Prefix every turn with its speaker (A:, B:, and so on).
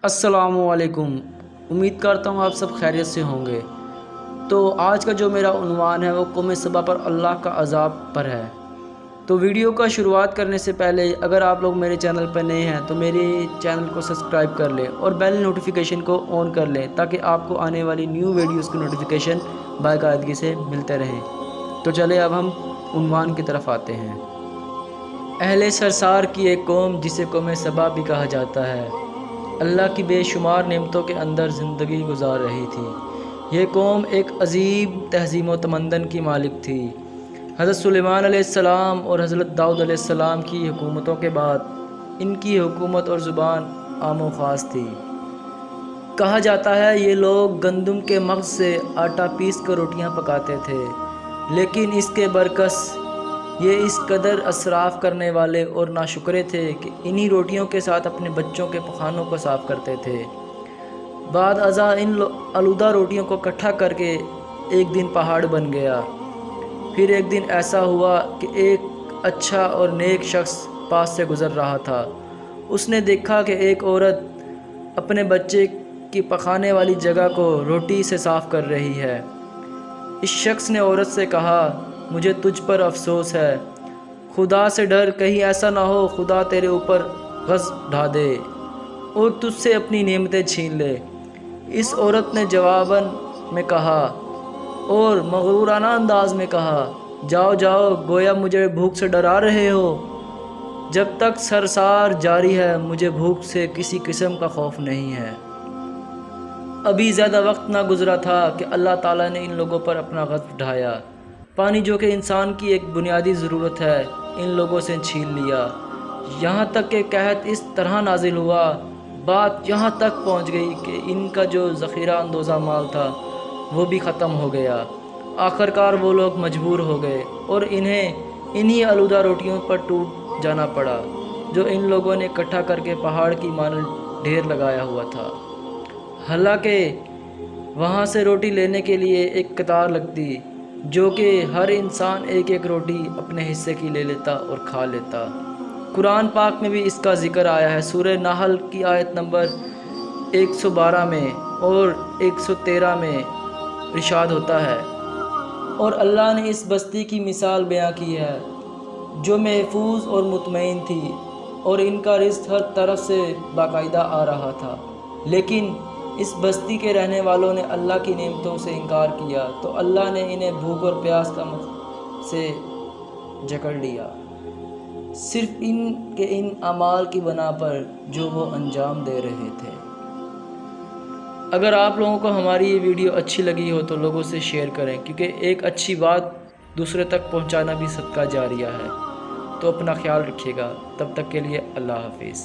A: अस्सलाम वालेकुम। उम्मीद करता हूँ आप सब खैरियत से होंगे। तो आज का जो मेरा उन्वान है वो कौम सबा पर अल्लाह का अज़ाब पर है। तो वीडियो का शुरुआत करने से पहले अगर आप लोग मेरे चैनल पर नए हैं तो मेरे चैनल को सब्सक्राइब कर लें और बेल नोटिफिकेशन को ऑन कर लें ताकि आपको आने वाली न्यू वीडियोस की नोटिफिकेशन बाकायदगी से मिलते रहें। तो चले अब हम उन्वान की तरफ आते हैं। अहले सरसार की एक कौम जिसे कौम सबा भी कहा जाता है, अल्लाह की बेशुमार नेमतों के अंदर ज़िंदगी गुजार रही थी। ये कौम एक अजीब तहज़ीम व तमद्दन की मालिक थी। हज़रत सुलेमान अलैहिस्सलाम और हज़रत दाऊद अलैहिस्सलाम की हुकूमतों के बाद इनकी हुकूमत और ज़ुबान आमो ख़ास थी। कहा जाता है ये लोग गंदम के मग़ज़ से आटा पीस कर रोटियां पकाते थे, लेकिन इसके बरकस ये इस कदर असराफ़ करने वाले और नाशुक्रे थे कि इन्हीं रोटियों के साथ अपने बच्चों के पखानों को साफ़ करते थे। बाद अज़ा इन आलूदा रोटियों को इकट्ठा करके एक दिन पहाड़ बन गया। फिर एक दिन ऐसा हुआ कि एक अच्छा और नेक शख्स पास से गुज़र रहा था। उसने देखा कि एक औरत अपने बच्चे की पकाने वाली जगह को रोटी से साफ़ कर रही है। इस शख्स ने औरत से कहा, मुझे तुझ पर अफसोस है, खुदा से डर, कहीं ऐसा ना हो खुदा तेरे ऊपर गज़ब ढा दे और तुझसे अपनी नेमतें छीन ले। इस औरत ने जवाबन में कहा और मगरूराना अंदाज में कहा, जाओ जाओ, गोया मुझे भूख से डरा रहे हो। जब तक सरसार जारी है मुझे भूख से किसी किस्म का खौफ नहीं है। अभी ज़्यादा वक्त ना गुज़रा था कि अल्लाह ताला ने इन लोगों पर अपना गज़ब ढाया। पानी जो कि इंसान की एक बुनियादी ज़रूरत है, इन लोगों से छीन लिया। यहाँ तक कि कहत इस तरह नाजिल हुआ, बात यहाँ तक पहुँच गई कि इनका जो ज़ख़ीरा अंदोज़ा माल था वो भी ख़त्म हो गया। आखिरकार वो लोग मजबूर हो गए और इन्हें इन्हीं आलूदा रोटियों पर टूट जाना पड़ा जो इन लोगों ने इकट्ठा करके पहाड़ की मानद ढेर लगाया हुआ था। हालांकि वहाँ से रोटी लेने के लिए एक कतार लगती जो कि हर इंसान एक एक रोटी अपने हिस्से की ले लेता और खा लेता। कुरान पाक में भी इसका ज़िक्र आया है। सूरह नहल की आयत नंबर 112 में और 113 में इरशाद होता है, और अल्लाह ने इस बस्ती की मिसाल बयां की है जो महफूज और मुतमईन थी और इनका रिज़्क़ हर तरफ से बाकायदा आ रहा था, लेकिन इस बस्ती के रहने वालों ने अल्लाह की नेमतों से इनकार किया तो अल्लाह ने इन्हें भूख और प्यास का से जकड़ लिया, सिर्फ इन अमाल की बना पर जो वो अंजाम दे रहे थे। अगर आप लोगों को हमारी ये वीडियो अच्छी लगी हो तो लोगों से शेयर करें, क्योंकि एक अच्छी बात दूसरे तक पहुंचाना भी सदका जारिया है। तो अपना ख्याल रखिएगा। तब तक के लिए अल्लाह हाफिज़।